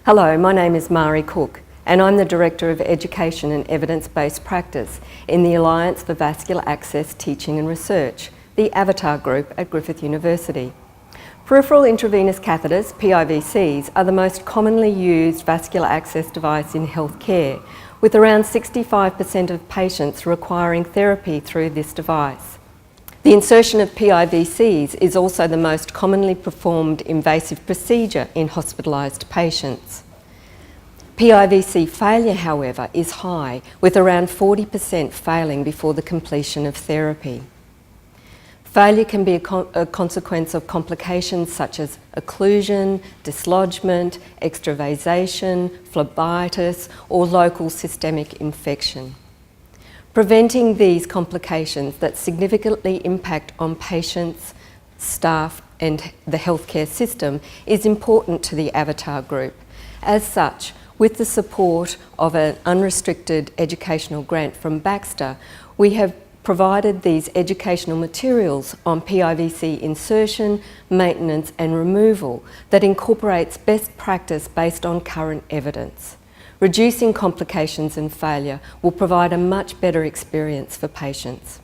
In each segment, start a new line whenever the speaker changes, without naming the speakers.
Hello, my name is Mari Cook and I'm the Director of Education and Evidence-Based Practice in the Alliance for Vascular Access Teaching and Research, the Avatar Group at Griffith University. Peripheral intravenous catheters, PIVCs, are the most commonly used vascular access device in healthcare, with around 65% of patients requiring therapy through this device. The insertion of PIVCs is also the most commonly performed invasive procedure in hospitalized patients. PIVC failure, however, is high, with around 40% failing before the completion of therapy. Failure can be a consequence of complications such as occlusion, dislodgement, extravasation, phlebitis, or local systemic infection. Preventing these complications that significantly impact on patients, staff, and the healthcare system is important to the Avatar Group. As such, with the support of an unrestricted educational grant from Baxter, we have provided these educational materials on PIVC insertion, maintenance and removal that incorporates best practice based on current evidence. Reducing complications and failure will provide a much better experience for patients.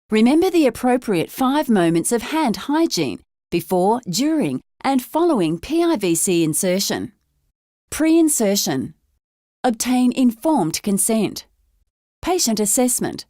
Remember the appropriate 5 moments of hand hygiene before, during and following PIVC insertion. Pre-insertion. Obtain informed consent. Patient assessment.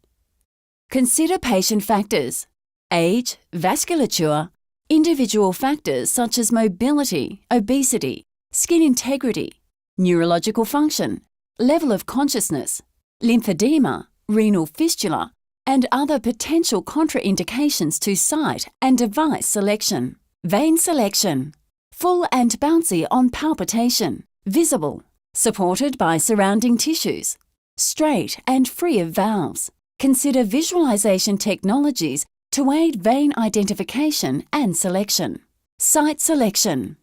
Consider patient factors: age, vasculature, individual factors such as mobility, obesity, skin integrity, neurological function, level of consciousness, lymphedema, renal fistula, and other potential contraindications to site and device selection. Vein selection. Full and bouncy on palpitation. Visible. Supported by surrounding tissues. Straight and free of valves. Consider visualization technologies to aid vein identification and selection. Site selection.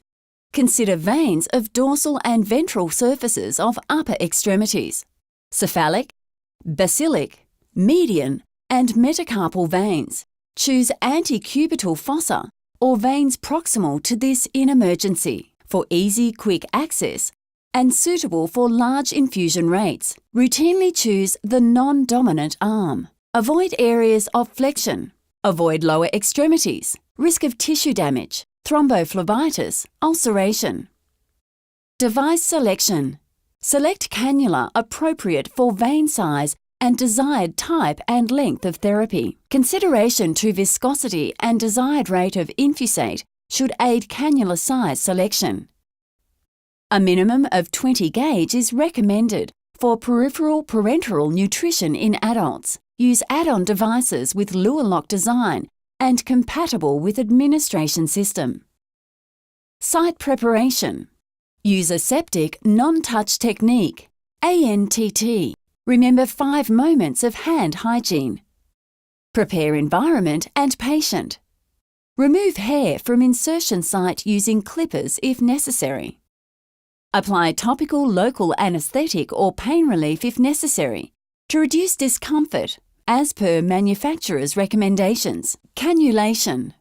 Consider veins of dorsal and ventral surfaces of upper extremities. Cephalic, basilic, median, and metacarpal veins. Choose antecubital fossa or veins proximal to this in emergency for easy, quick access and suitable for large infusion rates. Routinely choose the non-dominant arm. Avoid areas of flexion. Avoid lower extremities. Risk of tissue damage, thrombophlebitis, ulceration. Device selection. Select cannula appropriate for vein size and desired type and length of therapy. Consideration to viscosity and desired rate of infusate should aid cannula size selection. A minimum of 20 gauge is recommended for peripheral parenteral nutrition in adults. Use add-on devices with luer lock design and compatible with administration system. Site preparation. Use aseptic non-touch technique, ANTT. Remember 5 moments of hand hygiene. Prepare environment and patient. Remove hair from insertion site using clippers if necessary. Apply topical local anesthetic or pain relief if necessary to reduce discomfort as per manufacturer's recommendations. Cannulation.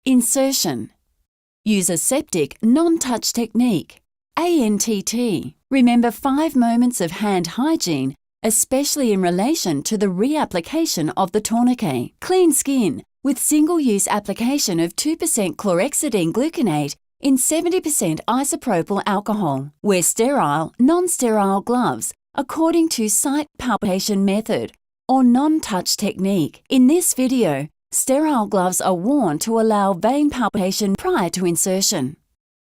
Insertion. Use aseptic non-touch technique, ANTT. Remember 5 moments of hand hygiene, especially in relation to the reapplication of the tourniquet. Clean skin with single-use application of 2% chlorhexidine gluconate in 70% isopropyl alcohol. Wear sterile, non-sterile gloves according to site palpation method or non-touch technique. In this video, sterile gloves are worn to allow vein palpation prior to insertion.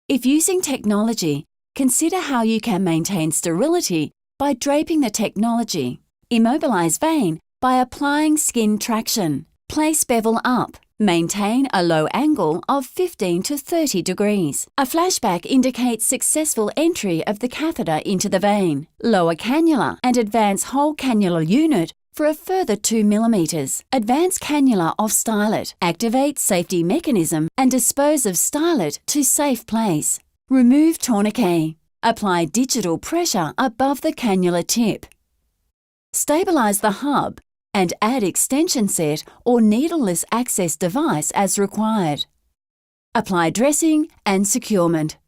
If using technology, consider how you can maintain sterility by draping the technology. Immobilize vein by applying skin traction. Place bevel up. Maintain a low angle of 15 to 30 degrees. A flashback indicates successful entry of the catheter into the vein. Lower cannula and advance whole cannula unit for a further 2 mm. Advance cannula off stylet. Activate safety mechanism and dispose of stylet to safe place. Remove tourniquet. Apply digital pressure above the cannula tip. Stabilize the hub and add extension set or needleless access device as required. Apply dressing and securement.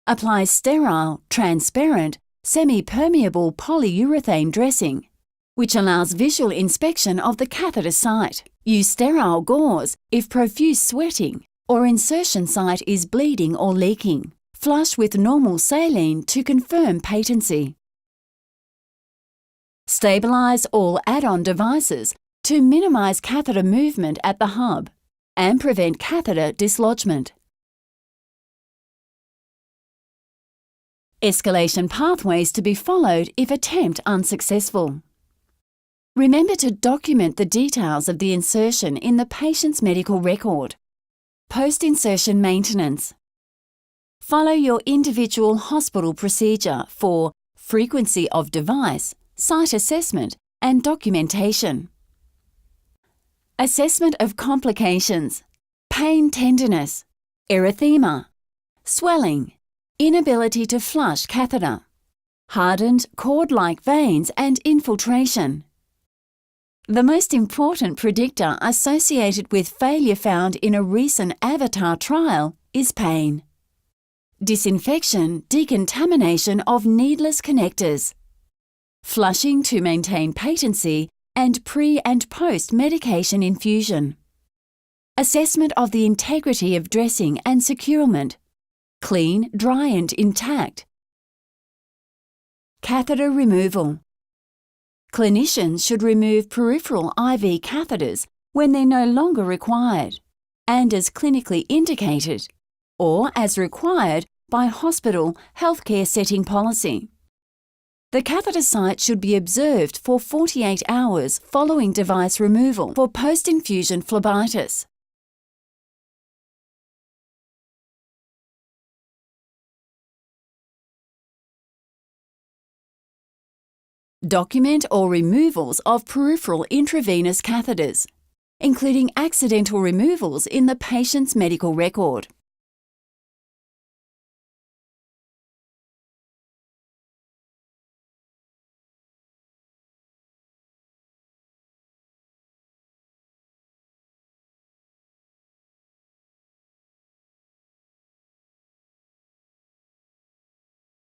Apply sterile, transparent, semi-permeable polyurethane dressing, which allows visual inspection of the catheter site. Use sterile gauze if profuse sweating or insertion site is bleeding or leaking. Flush with normal saline to confirm patency. Stabilize all add-on devices to minimize catheter movement at the hub and prevent catheter dislodgement. Escalation pathways to be followed if attempt unsuccessful. Remember to document the details of the insertion in the patient's medical record. Post-insertion maintenance. Follow your individual hospital procedure for frequency of device, site assessment and documentation. Assessment of complications: pain, tenderness, erythema, swelling, inability to flush catheter, hardened cord-like veins and infiltration. The most important predictor associated with failure found in a recent AVATAR trial is pain. Disinfection, decontamination of needless connectors. Flushing to maintain patency and pre- and post-medication infusion. Assessment of the integrity of dressing and securement. Clean, dry and intact. Catheter removal. Clinicians should remove peripheral IV catheters when they're no longer required and as clinically indicated or as required by hospital healthcare setting policy. The catheter site should be observed for 48 hours following device removal for post-infusion phlebitis. Document all removals of peripheral intravenous catheters, including accidental removals in the patient's medical record.